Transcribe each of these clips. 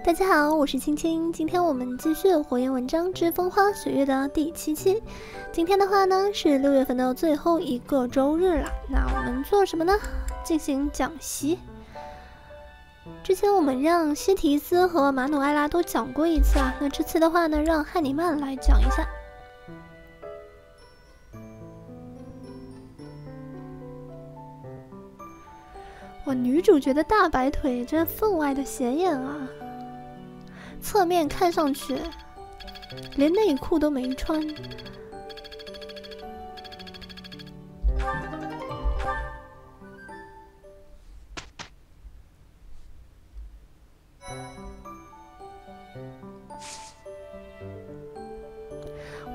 大家好，我是青青，今天我们继续《火焰纹章之风花雪月》的第7期。今天的话呢是6月份的最后一个周日了，那我们做什么呢？进行讲习。之前我们让西提斯和马努埃拉都讲过一次啊，那这次的话呢，让汉尼曼来讲一下。哇，女主角的大白腿真分外的显眼啊！侧面看上去连内裤都没穿。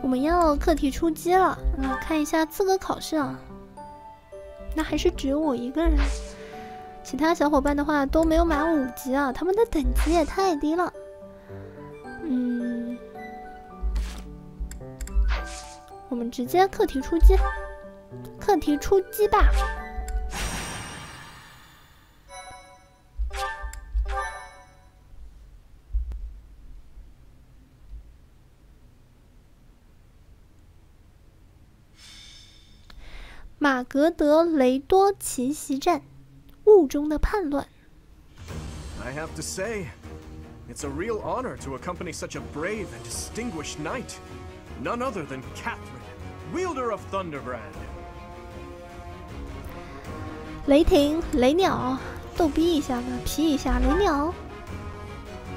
我们要课题出击了，看一下资格考试啊。那还是只有我一个人，其他小伙伴的话都没有满5级啊，他们的等级也太低了。我们直接课题出击，课题出击吧。马格德雷多奇袭战，雾中的叛乱。I have to say, it's a real honor to accompany such a brave and distinguished knight. None other than Catherine, wielder of Thunderbrand. 雷霆，雷鸟，逗逼一下嘛，皮一下，雷鸟。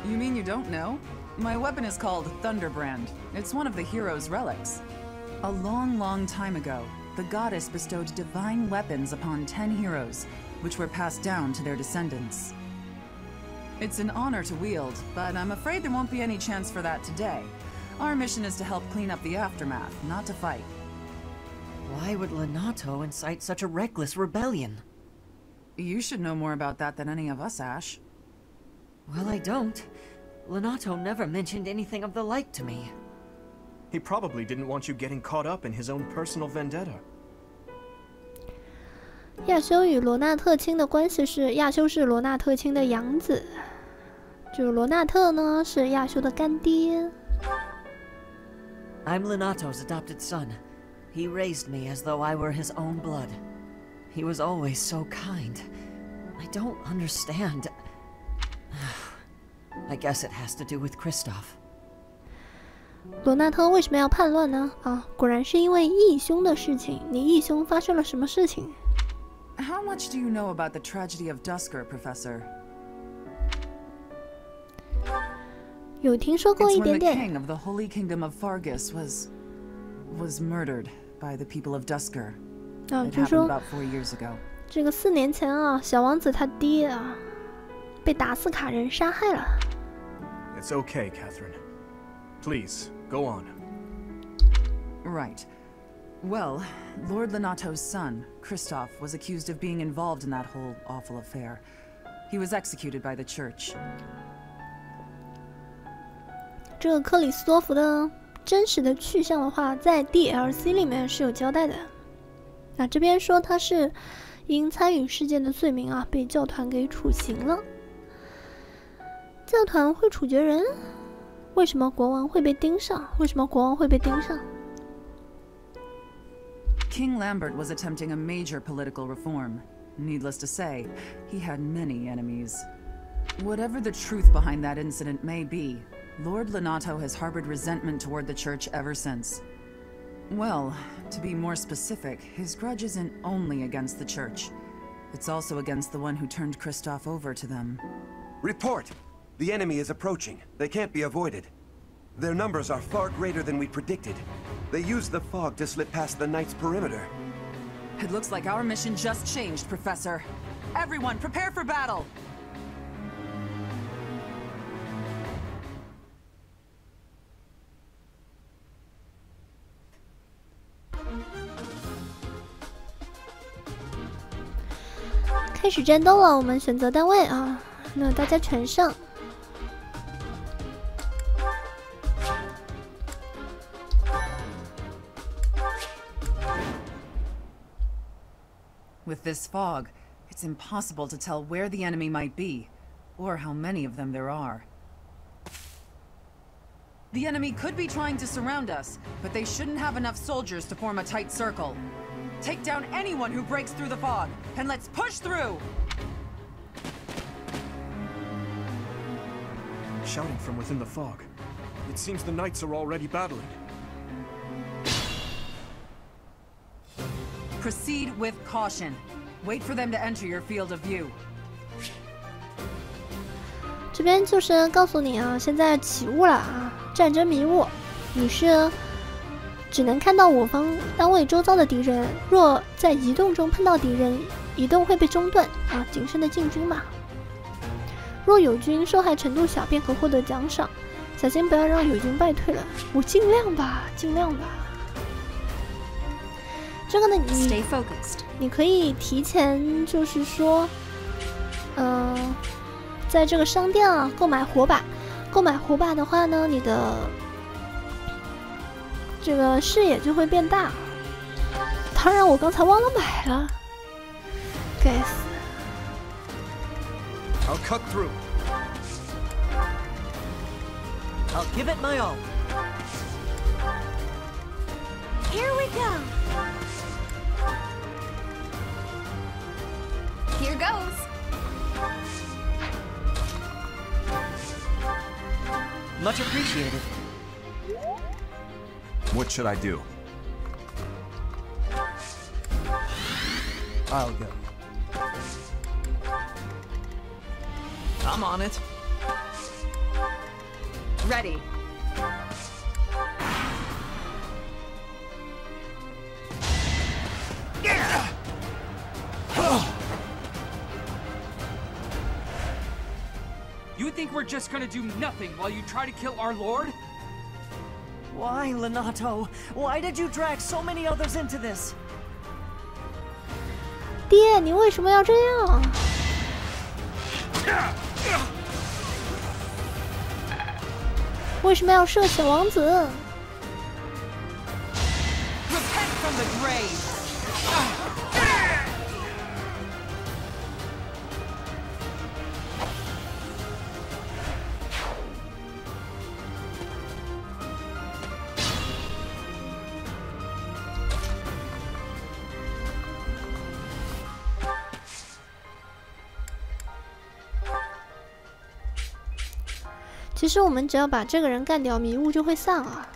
You mean you don't know? My weapon is called Thunderbrand. It's one of the hero's relics. A long, long time ago, the goddess bestowed divine weapons upon 10 heroes, which were passed down to their descendants. It's an honor to wield, but I'm afraid there won't be any chance for that today. Our mission is to help clean up the aftermath, not to fight. Why would Lenato incite such a reckless rebellion? You should know more about that than any of us, Ash. Well, I don't. Lenato never mentioned anything of the like to me. He probably didn't want you getting caught up in his own personal vendetta. 亚修与罗纳特卿的关系是，亚修是罗纳特卿的养子，就是罗纳特呢是亚修的干爹。I'm Lenato's adopted son. He raised me as though I were his own blood. He was always so kind. I don't understand. I guess it has to do with Kristoff. 罗纳特为什么要叛乱呢？果然是因为义兄的事情。你义兄发生了什么事情？ How much do you know about the tragedy of Dusker, Professor? 有听说过一点点。 It's when the king of the Holy Kingdom of Fargus was murdered by the people of Dusker. It happened about 4 years ago. 这个4年前啊，小王子他爹啊，被达斯卡人杀害了。 It's okay, Catherine. Please, go on. Right. Well, Lord Lenato's son, Kristoff, was accused of being involved in that whole awful affair. He was executed by the church. 这个克里斯多夫的真实的去向的话，在 DLC 里面是有交代的。那这边说他是因参与事件的罪名啊，被教团给处刑了。教团会处决人？为什么国王会被盯上？为什么国王会被盯上？ King Lambert was attempting a major political reform. Needless to say, he had many enemies. Whatever the truth behind that incident may be, Lord Lenato has harbored resentment toward the church ever since. Well, to be more specific, his grudge isn't only against the church. It's also against the one who turned Kristoff over to them. Report! The enemy is approaching. They can't be avoided. Their numbers are far greater than we predicted. They used the fog to slip past the Knight's perimeter. It looks like our mission just changed, Professor. Everyone, prepare for battle! "开始战斗了，我们选择单位啊，那大家全上。 With this fog, it's impossible to tell where the enemy might be, or how many of them there are. The enemy could be trying to surround us, but they shouldn't have enough soldiers to form a tight circle. Take down anyone who breaks through the fog, and let's push through! Shouting from within the fog. It seems the knights are already battling. Proceed with caution. Wait for them to enter your field of view. 这边就是告诉你啊，现在起雾了啊，战争迷雾，你是只能看到我方单位周遭的敌人，若在移动中碰到敌人，移动会被中断啊，谨慎的进军吧。若友军受害程度小，便可获得奖赏，小心不要让友军败退了。我尽量吧，尽量吧。这个呢，你可以提前就是说，在这个商店啊购买火把。购买火把的话呢，你的这个视野就会变大。当然，我刚才忘了买了，该死。I'll cut through. I'll give it my all. Here we go. Here goes. Much appreciated. What should I do? I'll go. I'm on it. Ready. You think we're just gonna do nothing while you try to kill our lord? Why, Lenato? Why did you drag so many others into this? 爹，你为什么要这样？为什么要射小王子？ Repent from the grave.其实我们只要把这个人干掉，迷雾就会散啊。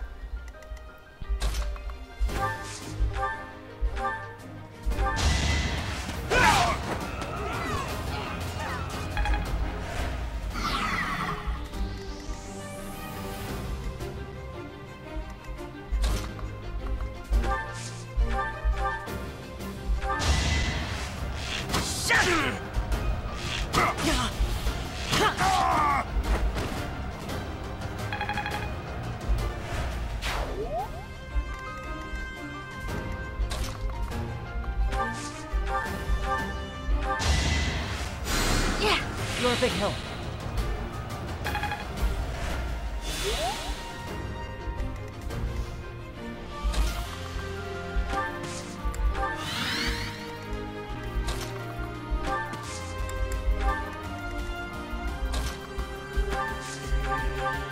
You're a big help.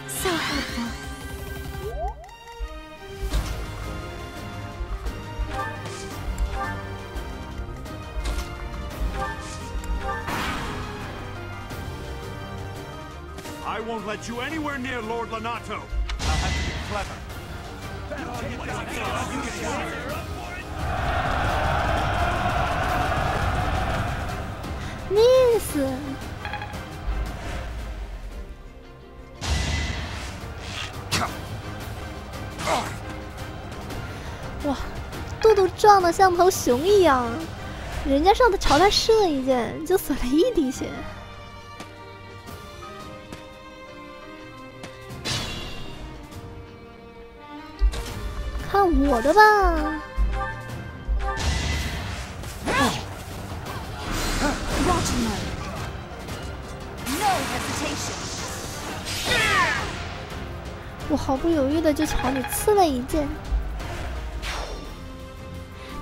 So helpful. I won't let you anywhere near Lord Lenato. I'll have to be clever. Miss， 哇，肚肚撞得像头熊一样，人家上头朝他射一箭，就死了一滴血。看我的吧！ Watching them. No hesitation. 我毫不犹豫的就朝你刺了一箭。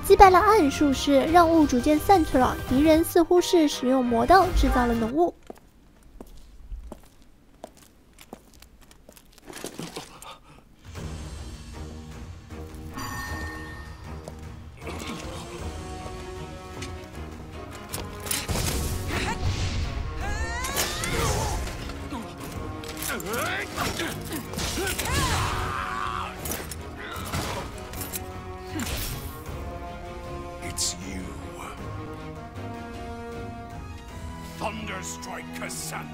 击败了暗术士，让雾逐渐散去了。敌人似乎是使用魔道制造了浓雾。It's you. Thunderstrike Cassandra.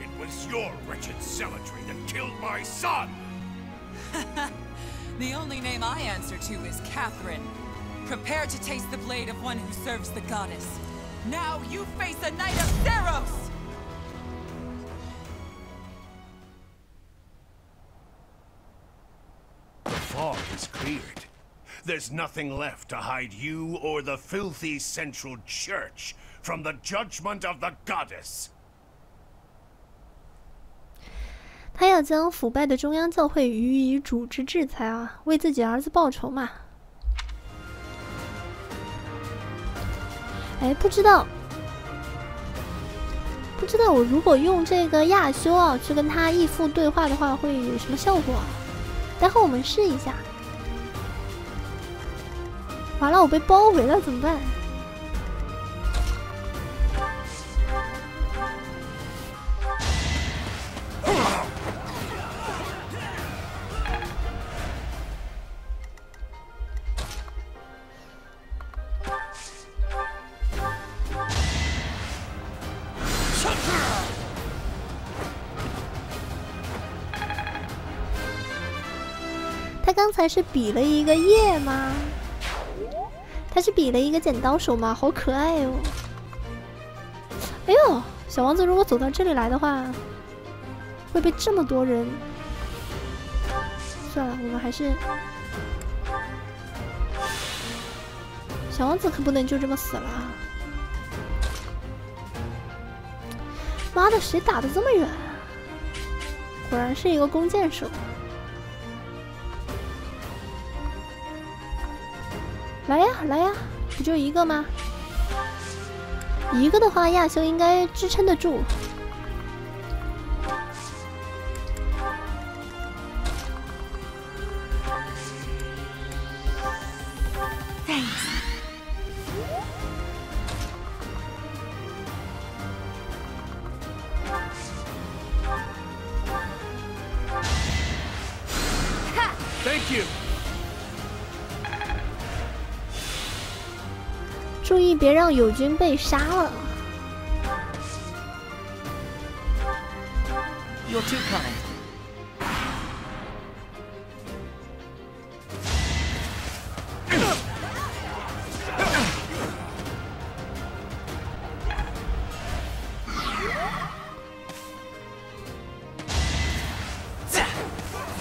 It was your wretched zealotry that killed my son! The only name I answer to is Catherine. Prepare to taste the blade of one who serves the goddess. Now you face a knight of Theros! The fog is cleared. There's nothing left to hide you or the filthy Central Church from the judgment of the goddess. 他要将腐败的中央教会予以组织制裁啊，为自己儿子报仇嘛。哎，不知道我如果用这个亚修啊去跟他义父对话的话，会有什么效果啊？待会我们试一下。完了，我被包围了，怎么办？他刚才是比了一个耶吗？他是比了一个剪刀手吗？好可爱哦！哎呦，小王子如果走到这里来的话，会被这么多人……算了，我们还是……小王子可不能就这么死了啊！妈的，谁打得这么远？果然是一个弓箭手。来呀，来呀，不就一个吗？一个的话，亚修应该支撑得住。Thank you. 注意别让友军被杀了。You're too kind.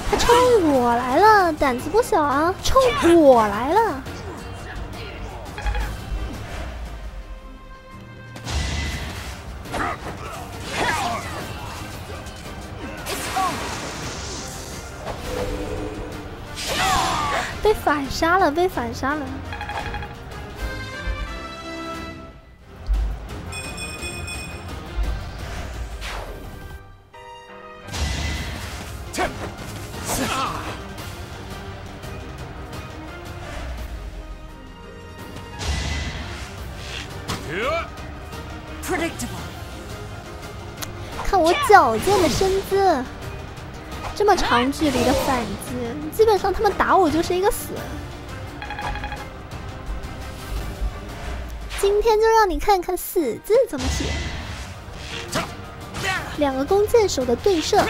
他冲我来了，胆子不小啊！冲我来了。被反杀了，被反杀了。Predictable. 看我矫健的身姿。这么长距离的反击，基本上他们打我就是一个死。今天就让你看看死字怎么写。两个弓箭手的对射，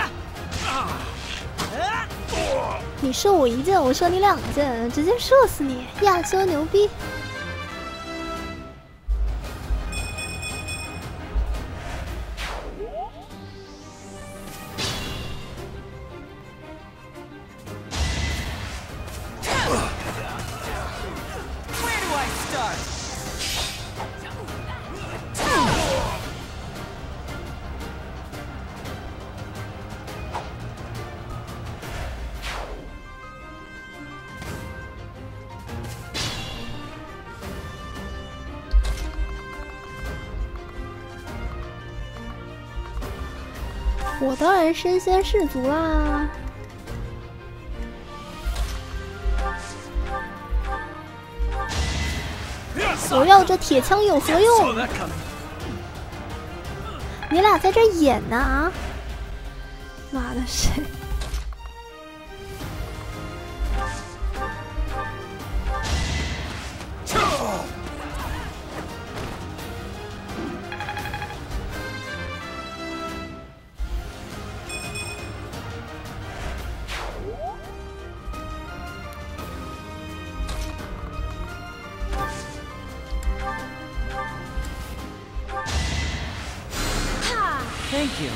你射我一箭，我射你2箭，直接射死你！亚修牛逼！我当然身先士卒啦！我要这铁枪有何用？你俩在这演呢啊！妈的谁？Thank you.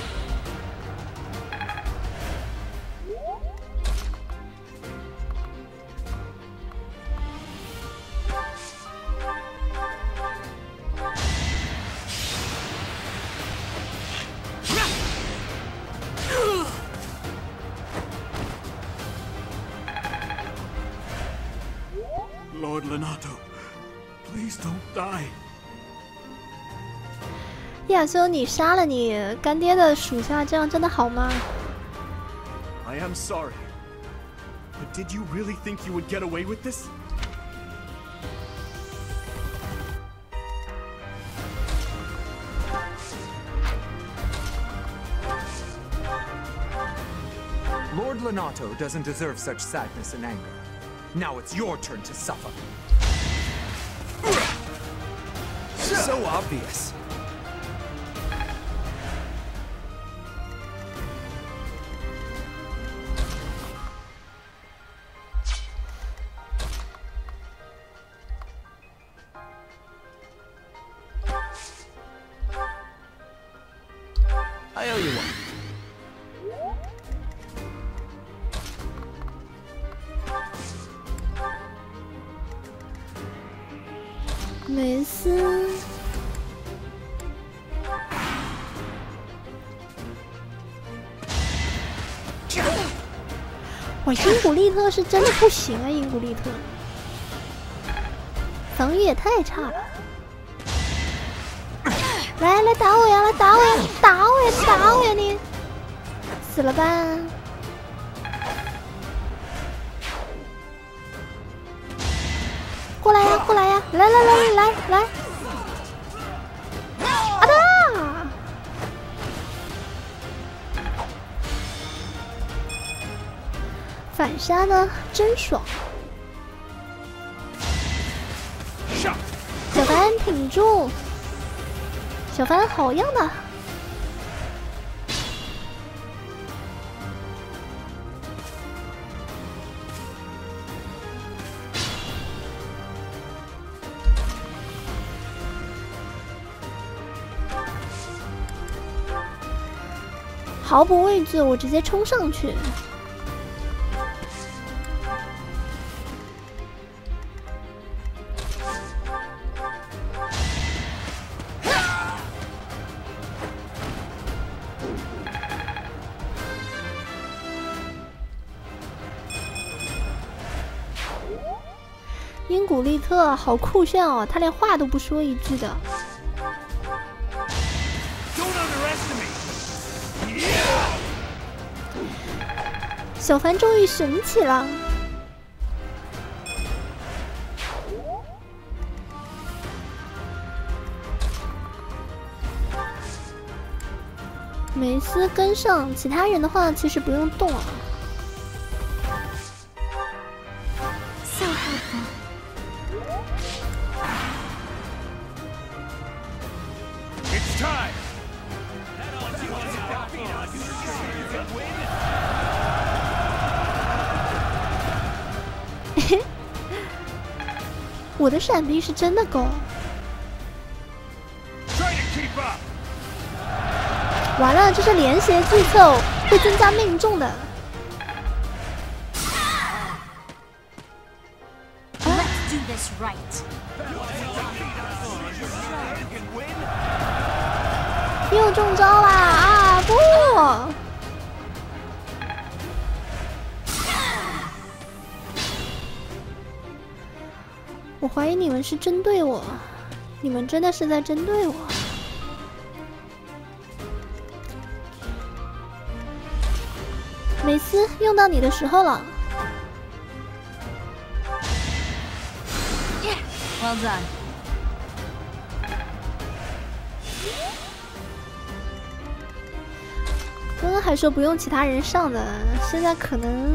Lord Lenato, please don't die. 亚修，你杀了你干爹的属下，这样真的好吗？ I am sorry. But did you really think you would get away with this? Lord Lenato doesn't deserve such sadness and anger. Now it's your turn to suffer. So obvious. I owe you one. 梅斯，哇，因古利特是真的不行啊！因古利特防御也太差了。来打我呀！来打我呀！打我呀！打我呀！你死了吧！过来呀！过来呀！来！啊哒！反杀呢，真爽！小凡挺住！小凡好样的！毫不畏惧，我直接冲上去。因古利特好酷炫哦，他连话都不说一句的。小凡终于神起了。梅斯跟上，其他人的话其实不用动啊。So helpful. It's time. 我的闪避是真的高。完了，这是连携计策，会增加命中的。Let's do this right. 又中招啦！啊不！我怀疑你们是针对我，你们真的是在针对我。梅斯，用到你的时候了。Well done. 刚刚刚还说不用其他人上的，现在可能。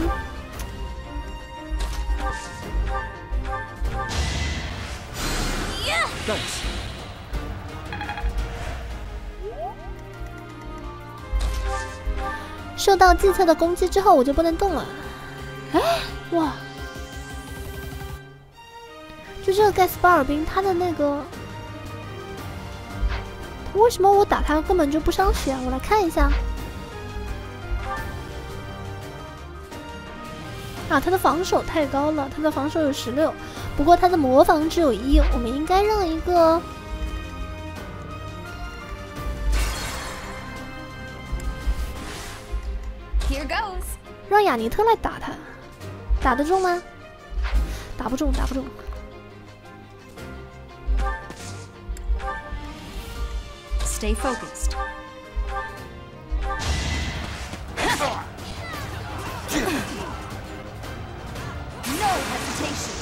受到计策的攻击之后，我就不能动了。哎，哇！就这个盖斯巴尔兵，他的那个，为什么我打他根本就不伤血啊？我来看一下。啊，他的防守太高了，他的防守有16，不过他的魔防只有1，我们应该让一个。 Here goes. 让雅尼特来打他，打得中吗？打不中，打不中。Stay focused. No hesitation.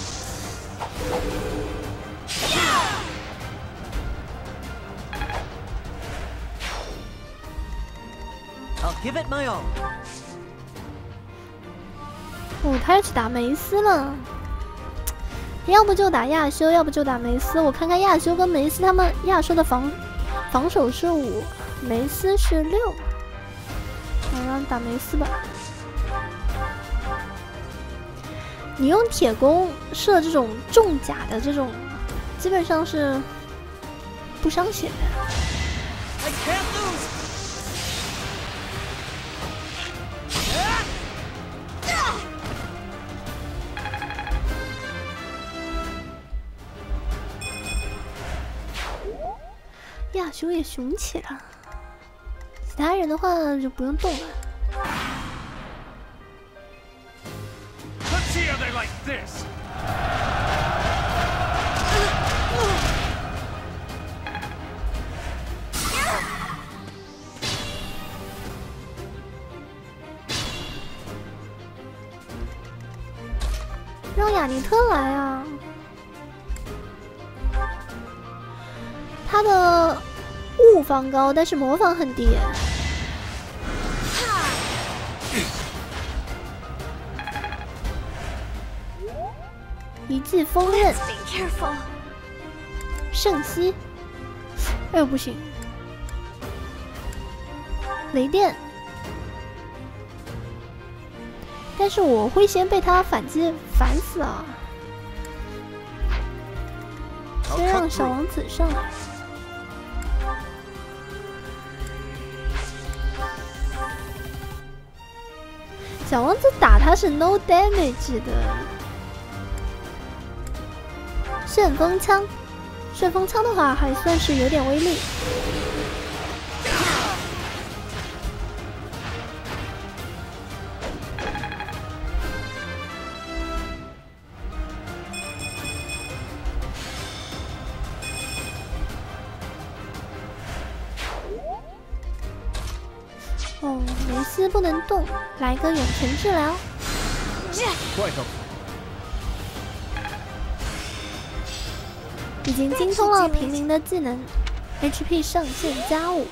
I'll give it my all. 哦，他要去打梅斯了，要不就打亚修，要不就打梅斯。我看看亚修跟梅斯他们，亚修的防守是5，梅斯是6。我让打梅斯吧。你用铁弓射这种重甲的这种，基本上是不伤血的。 I can't lose. 亚修也雄起了，其他人的话就不用动了。 Let's see how they like this. 让雅尼特来啊！他的物防高，但是魔防很低。一记锋刃，圣息。哎呦，不行！雷电。 但是我会先被他反击烦死啊！先让小王子上来。小王子打他是 no damage 的。旋风枪，旋风枪的话还算是有点威力。 哦，梅斯不能动，来个远程治疗。已经精通了平民的技能 ，HP 上限+5。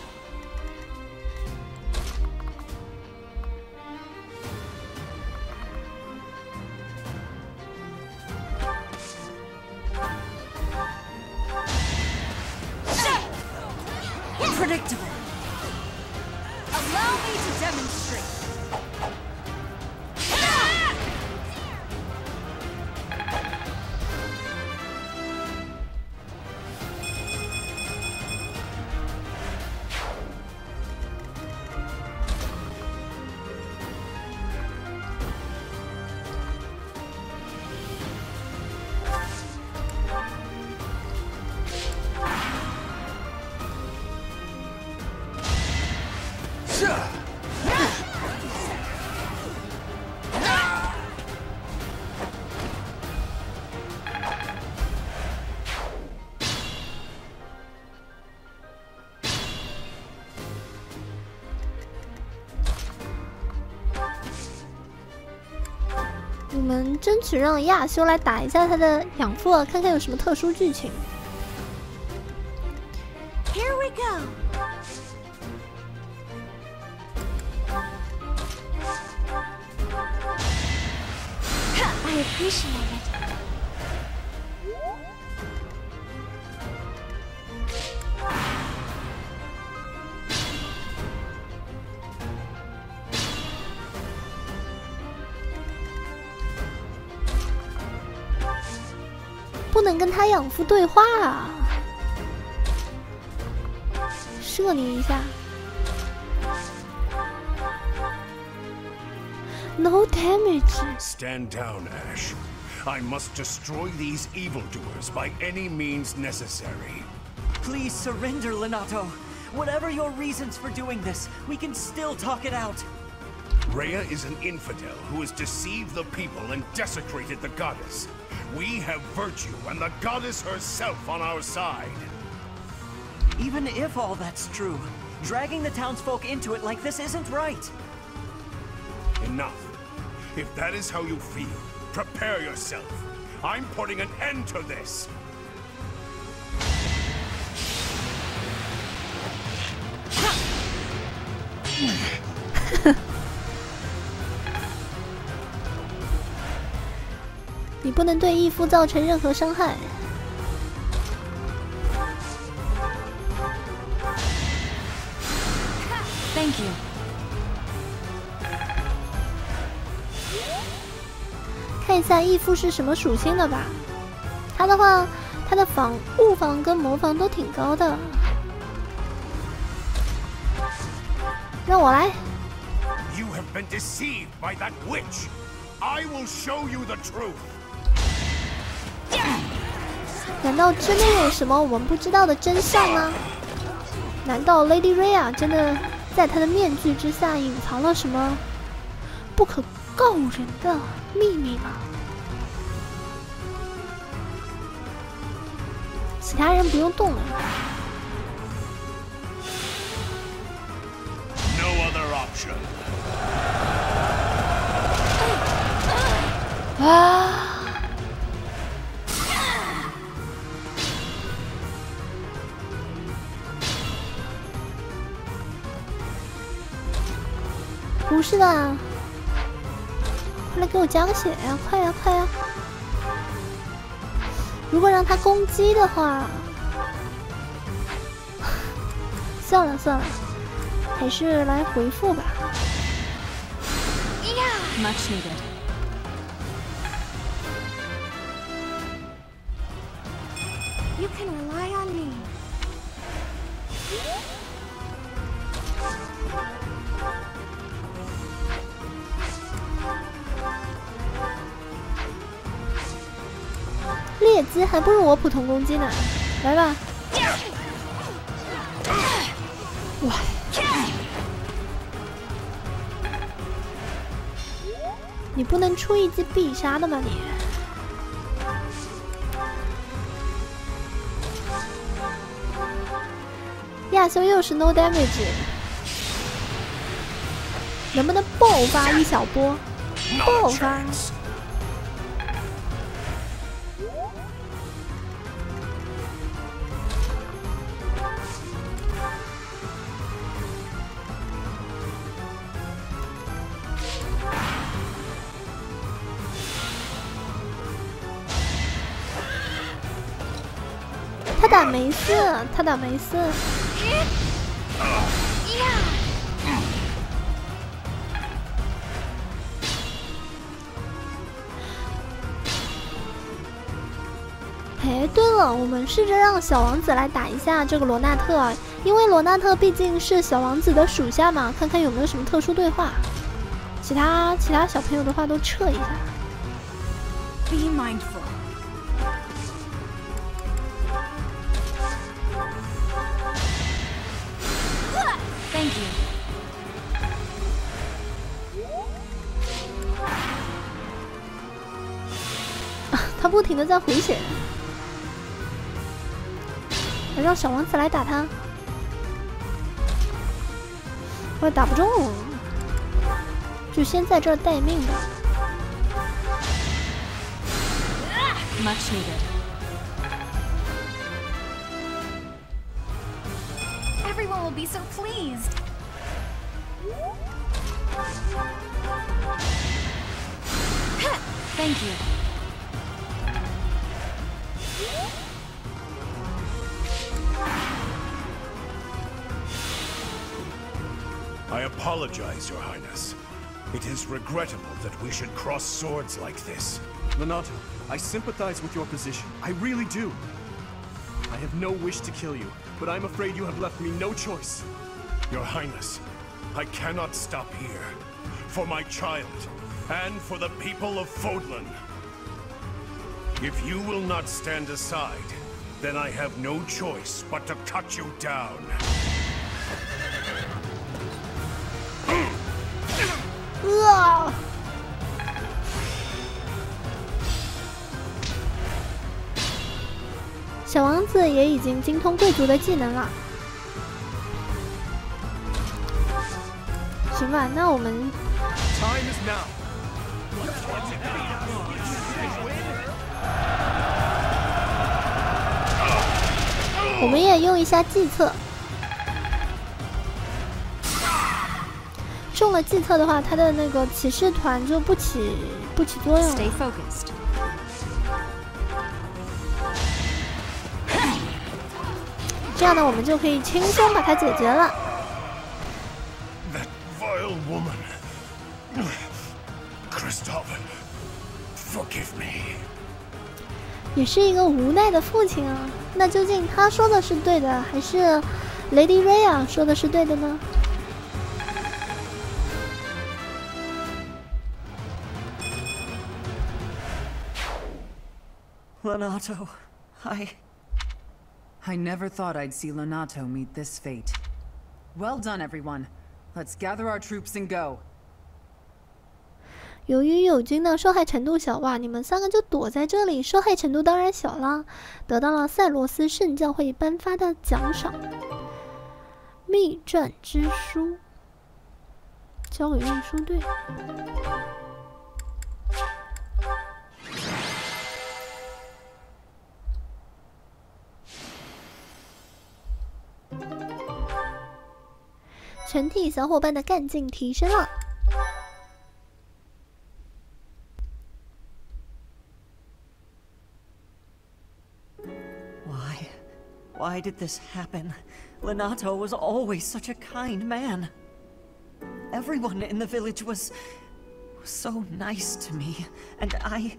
Predictable. Allow me to demonstrate. 我们争取让亚修来打一下他的养父，看看有什么特殊剧情。Here we go. appreciate it. 不能跟他养父对话啊！射你一下。No damage. Stand down, Ash. I must destroy these evildoers by any means necessary. Please surrender, Lenato. Whatever your reasons for doing this, we can still talk it out. Rhea is an infidel who has deceived the people and desecrated the goddess. We have virtue and the goddess herself on our side. Even if all that's true, dragging the townsfolk into it like this isn't right. Enough. If that is how you feel, prepare yourself. I'm putting an end to this. 你不能对义父造成任何伤害。Thank you. 看一下义父是什么属性的吧。他的话，他的物防跟魔防都挺高的。让我来。You have been deceived by that witch. I will show you the truth. 难道真的有什么我们不知道的真相吗？难道 Lady Rhea 真的在她的面具之下隐藏了什么不可告人的秘密吗？其他人不用动了。No other option. 啊！不是的，快来给我加个血呀！快呀，快呀！如果让他攻击的话，算了算了，还是来回复吧。Much needed. You can rely on me. 劣姿还不如我普通攻击呢，来吧！哇！你不能出一击必杀的吗你？亚修又是 no damage， 能不能爆发一小波？爆发！他打没事，他打没事。哎，对了，我们试着让小王子来打一下这个罗纳特啊，因为罗纳特毕竟是小王子的属下嘛，看看有没有什么特殊对话。其他小朋友的话都撤一下。Be mindful. Thank you. 他不停的在回血，让小王子来打他，我打不中，就先在这儿待命吧。Much needed. Everyone will be so pleased. Thank you. I apologize, Your Highness. It is regrettable that we should cross swords like this. Lonato, I sympathize with your position. I really do. I have no wish to kill you, but I'm afraid you have left me no choice. Your Highness, I cannot stop here. For my child, and for the people of Fodlan. If you will not stand aside, then I have no choice but to cut you down. 小王子也已经精通贵族的技能了。行吧，那我们 Time is now. 我们也用一下计策。中了计策的话，他的那个骑士团就不起作用了。 Stay focused. 这样呢，我们就可以轻松把它解决了。 That vile woman. Kristoff, forgive me. 也是一个无奈的父亲啊。那究竟他说的是对的，还是 Lady Rhea 说的是对的呢？ Lonato, I never thought I'd see Lonato meet this fate. Well done, everyone. Let's gather our troops and go. 由于友军的受害程度小，哇，你们三个就躲在这里，受害程度当然小啦。得到了赛罗斯圣教会颁发的奖赏——秘传之书，交给运输队。 全体小伙伴的干劲提升了。 Why did this happen? Lonato was always such a kind man. Everyone in the village was so nice to me, and I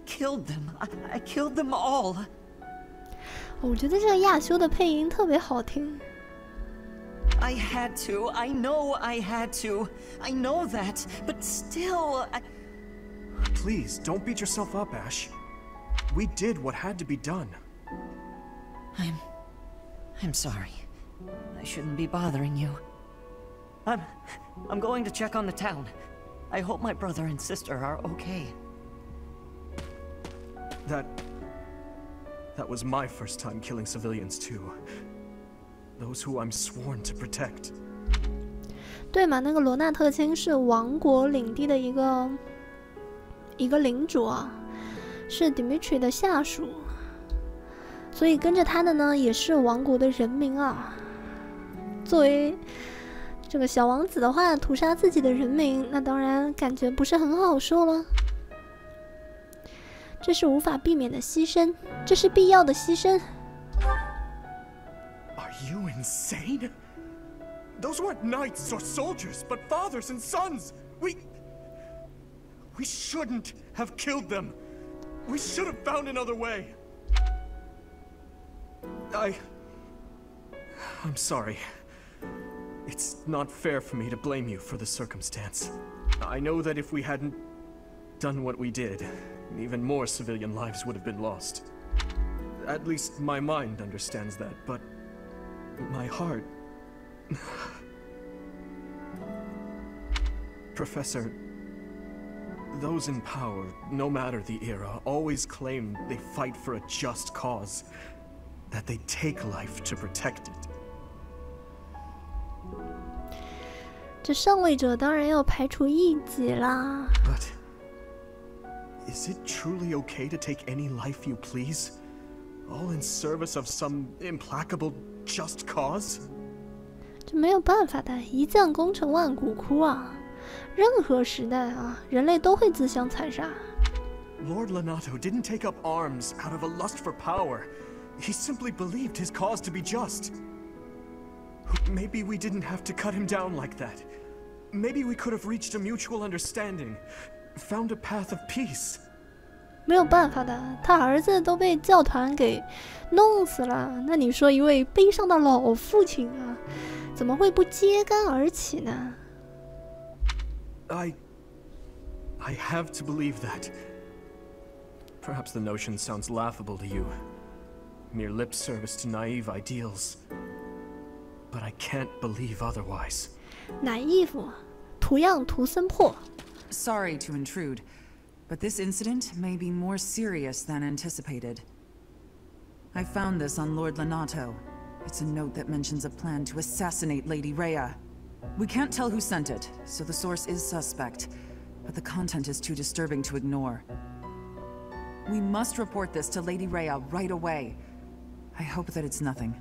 killed them. I killed them all. 我觉得这个亚修的配音特别好听。 I had to. I know I had to. I know that, but still, Please, don't beat yourself up, Ash. We did what had to be done. I'm sorry. I shouldn't be bothering you. I'm going to check on the town. I hope my brother and sister are okay. That was my first time killing civilians too. Those who I'm sworn to protect. 对嘛，那个罗纳特卿是王国领地的一个领主啊，是 Dimitri 的下属，所以跟着他的呢也是王国的人民啊。作为这个小王子的话，屠杀自己的人民，那当然感觉不是很好受了。这是无法避免的牺牲，这是必要的牺牲。 Are you insane? Those weren't knights or soldiers, but fathers and sons. We shouldn't have killed them. We should have found another way. I'm sorry. It's not fair for me to blame you for the circumstance. I know that if we hadn't done what we did, even more civilian lives would have been lost. At least my mind understands that, but my heart... Professor, those in power, no matter the era, always claim they fight for a just cause, that they take life to protect it. 这上位者当然要排除异己啦。 But is it truly okay to take any life you please? All in service of some implacable just cause? 这没有办法的，一将功成万骨枯啊！任何时代啊，人类都会自相残杀。Lord Lonato didn't take up arms out of a lust for power. He simply believed his cause to be just. Maybe we didn't have to cut him down like that. Maybe we could have reached a mutual understanding, found a path of peace. 没有办法的，他儿子都被教团给弄死了。那你说一位悲伤的老父亲啊，怎么会不揭竿而起呢？ I have to believe that. Perhaps the notion sounds laughable to you. Mere lip service to naive ideals. But I can't believe otherwise. 哪衣服，图样图森破。 Sorry to intrude, but this incident may be more serious than anticipated. I found this on Lord Lonato. It's a note that mentions a plan to assassinate Lady Rhea. We can't tell who sent it, so the source is suspect, but the content is too disturbing to ignore. We must report this to Lady Rhea right away. I hope that it's nothing.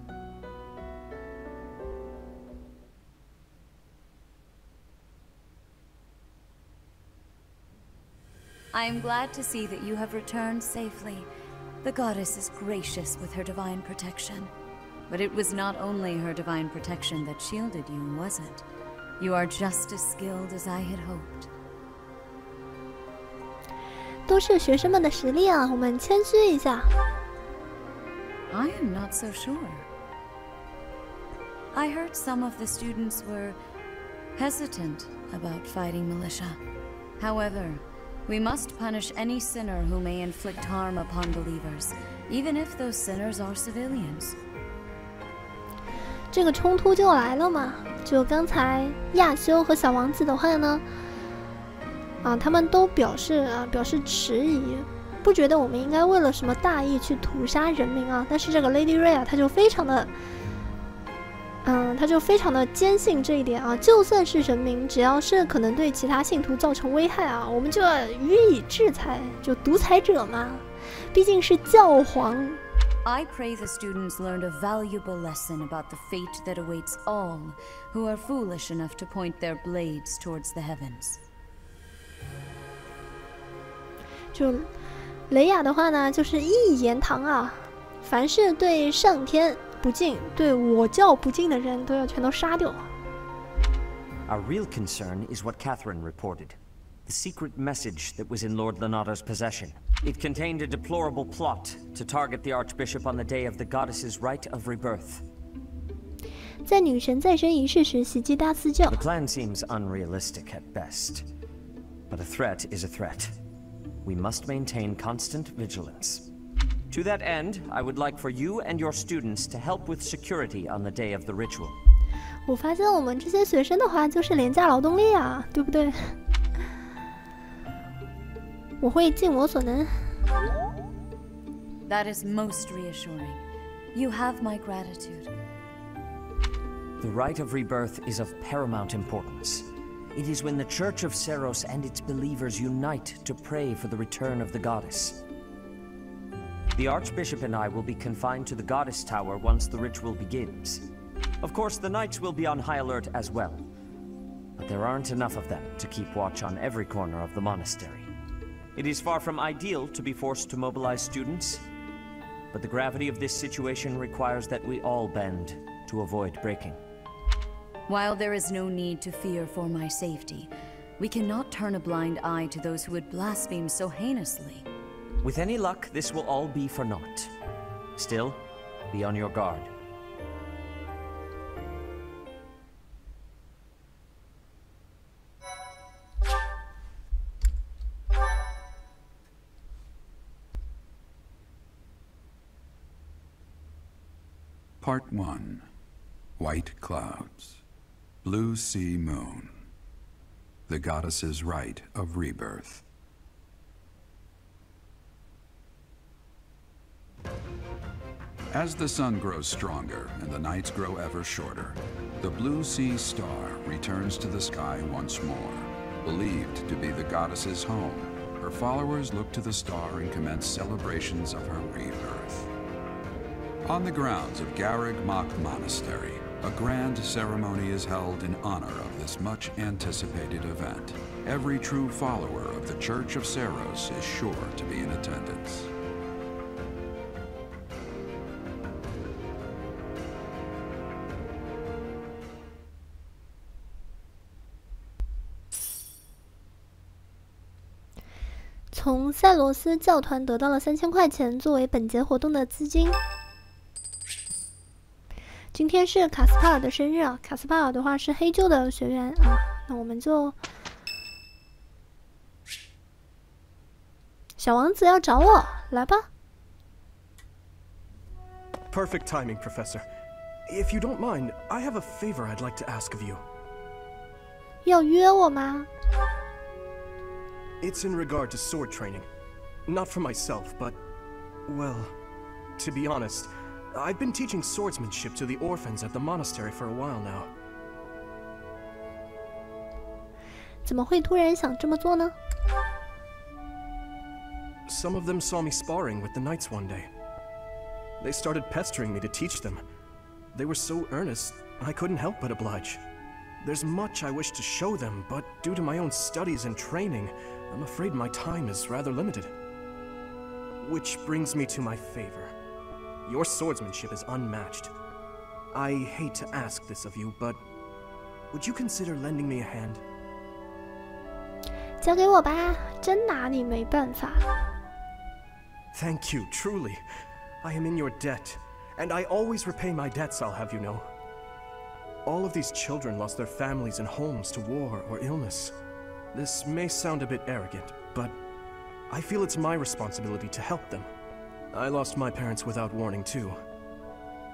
I am glad to see that you have returned safely. The goddess is gracious with her divine protection. But it was not only her divine protection that shielded you, was it? You are just as skilled as I had hoped. 都是学生们的实力啊，我们谦虚一下。 I am not so sure. I heard some of the students were hesitant about fighting militia. However, we must punish any sinner who may inflict harm upon believers, even if those sinners are civilians. 这个冲突就来了嘛，就刚才亚修和小王子的话呢，他们都表示迟疑，不觉得我们应该为了什么大义去屠杀人民啊。但是这个 Lady Rhea 她就非常的坚信这一点啊，就算是人民，只要是可能对其他信徒造成危害啊，我们就要予以制裁，就独裁者嘛，毕竟是教皇。 I pray the students learned a valuable lesson about the fate that awaits all who are foolish enough to point their blades towards the heavens. 就雷亚的话呢，就是一言堂啊，凡是对上天不敬、对我教不敬的人，都要全都杀掉。 Our real concern is what Catherine reported. The secret message that was in Lord Lonato's possession. It contained a deplorable plot to target the Archbishop on the day of the goddess's rite of rebirth. 在女神再生仪式时袭击大司教。 The plan seems unrealistic at best, but a threat is a threat. We must maintain constant vigilance. To that end, I would like for you and your students to help with security on the day of the ritual. 我发现我们这些学生的话就是廉价劳动力啊，对不对？我会尽我所能。 That is most reassuring. You have my gratitude. The rite of rebirth is of paramount importance. It is when the Church of Seros and its believers unite to pray for the return of the goddess. The Archbishop and I will be confined to the Goddess Tower once the ritual begins. Of course, the knights will be on high alert as well. But there aren't enough of them to keep watch on every corner of the monastery. It is far from ideal to be forced to mobilize students, but the gravity of this situation requires that we all bend to avoid breaking. While there is no need to fear for my safety, we cannot turn a blind eye to those who would blaspheme so heinously. With any luck, this will all be for naught. Still, be on your guard. Part 1. White Clouds. Blue Sea Moon. The Goddess's Rite of Rebirth. As the sun grows stronger and the nights grow ever shorter, the Blue Sea Star returns to the sky once more. Believed to be the goddess's home, her followers look to the star and commence celebrations of her rebirth. On the grounds of Garreg Mach Monastery, A grand ceremony is held in honor of this much anticipated event. Every true follower of the Church of Seros is sure to be in attendance. 从塞罗斯教团得到了3000块钱作为本节活动的资金。今天是卡斯帕尔的生日啊，卡斯帕尔的话是黑鹫的学员啊，那我们就小王子要找我，来吧。Perfect timing, Professor. If you don't mind, I have a favor I'd like to ask of you. 要约我吗？ It's in regard to sword training. Not for myself, but, well, to be honest, I've been teaching swordsmanship to the orphans at the monastery for a while now. 怎么会突然想这么做呢？ Some of them saw me sparring with the knights one day. They started pestering me to teach them. They were so earnest, I couldn't help but oblige. There's much I wish to show them, but due to my own studies and training, I'm afraid my time is rather limited. Which brings me to my favor. Your swordsmanship is unmatched. I hate to ask this of you, but would you consider lending me a hand? 交给我吧，真拿你没办法。 Thank you, truly. I am in your debt, and I always repay my debts, I'll have you know. All of these children lost their families and homes to war or illness. This may sound a bit arrogant, but I feel it's my responsibility to help them. I lost my parents without warning, too.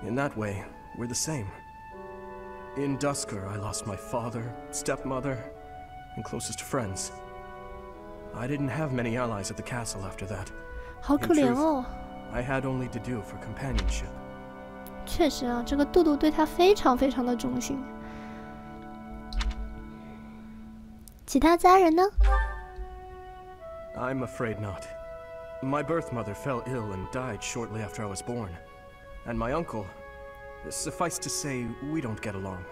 In that way, we're the same. In Dusker, I lost my father, stepmother, and closest friends. I didn't have many allies at the castle after that. 好可怜哦。 I had only to do for companionship. 确实啊，这个杜杜对他非常非常的忠心。其他家人呢？ I'm afraid not. My birth mother fell ill and died shortly after I was born. And my uncle, suffice to say, we don't get along.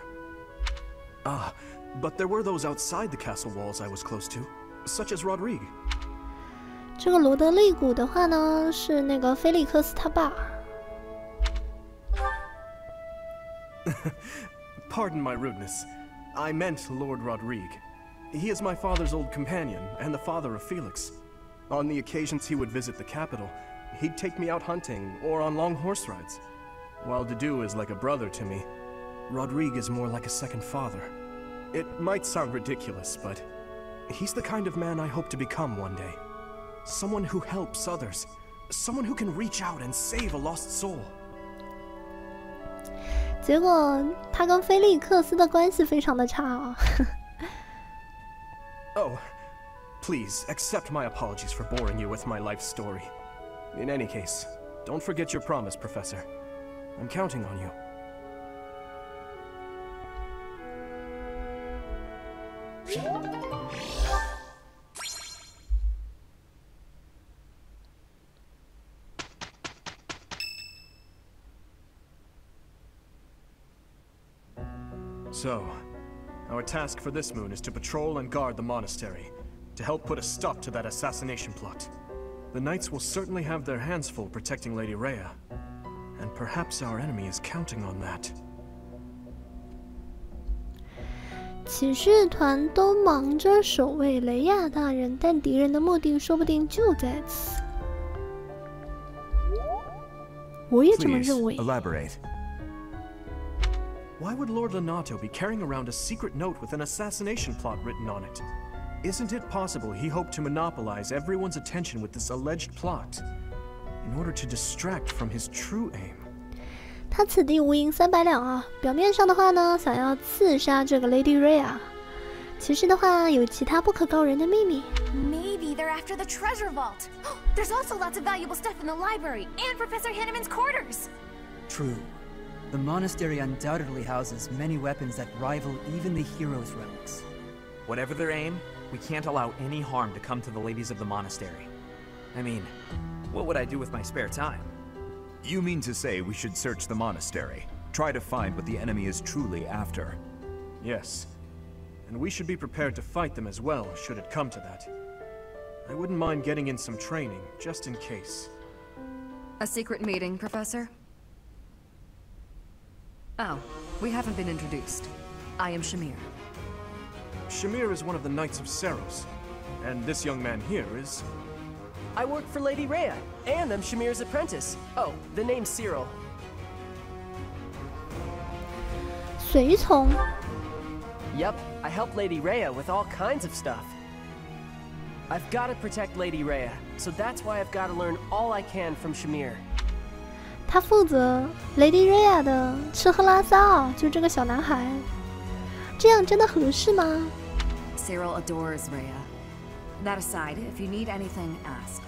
Ah, but there were those outside the castle walls I was close to, such as Rodrigue. 这个罗德利古的话呢，是那个菲利克斯他爸。 Pardon my rudeness. I meant Lord Rodrigue. He is my father's old companion and the father of Felix. On the occasions he would visit the capital, he'd take me out hunting or on long horse rides. While Dedu is like a brother to me, Rodrigue is more like a second father. It might sound ridiculous, but he's the kind of man I hope to become one day. Someone who helps others. Someone who can reach out and save a lost soul. 结果他跟菲利克斯的关系非常的差啊。Oh, please accept my apologies for boring you with my life story. In any case, don't forget your promise, Professor. I'm counting on you. So, our task for this moon is to patrol and guard the monastery, to help put a stop to that assassination plot. The knights will certainly have their hands full protecting Lady Rhea, and perhaps our enemy is counting on that. 骑士团都忙着守卫雷亚大人，但敌人的目的说不定就在此。我也这么认为。 Elaborate. Why would Lord Lenato be carrying around a secret note with an assassination plot written on it? Isn't it possible he hoped to monopolize everyone's attention with this alleged plot, in order to distract from his true aim? 他此地无银300两啊！表面上的话呢，想要刺杀这个 Lady Rhea， 其实的话有其他不可告人的秘密。 Maybe they're after the treasure vault. There's also lots of valuable stuff in the library and Professor Hanneman's quarters. True. The monastery undoubtedly houses many weapons that rival even the hero's relics. Whatever their aim, we can't allow any harm to come to the ladies of the monastery. I mean, what would I do with my spare time? You mean to say we should search the monastery? Try to find what the enemy is truly after. Yes. And we should be prepared to fight them as well, should it come to that. I wouldn't mind getting in some training, just in case. A secret meeting, Professor? Oh, we haven't been introduced. I am Shamir. Shamir is one of the Knights of Seros. And this young man here is... I work for Lady Rhea, and I'm Shamir's apprentice. Oh, the name's Cyril. 随从 Yep, I help Lady Rhea with all kinds of stuff. I've got to protect Lady Rhea, so that's why I've got to learn all I can from Shamir. 他负责 Lady Rhea 的吃喝拉撒啊，就这个小男孩，这样真的合适吗？ Cyril adores Rhea. That aside, if you need anything, ask.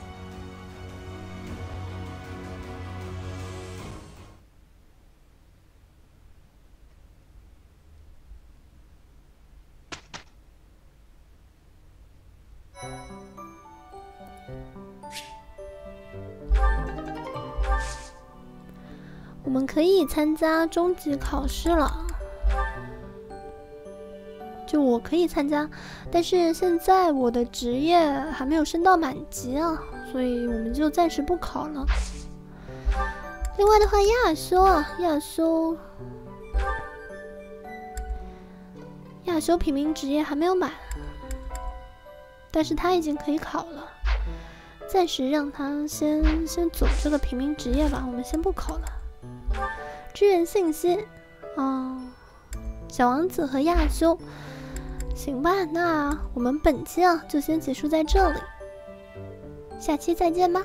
我们可以参加终极考试了，就我可以参加，但是现在我的职业还没有升到满级啊，所以我们就暂时不考了。另外的话，亚修平民职业还没有满，但是他已经可以考了，暂时让他先走这个平民职业吧，我们先不考了。支援信息，小王子和亚修，行吧，那我们本期就先结束在这里，下期再见吧。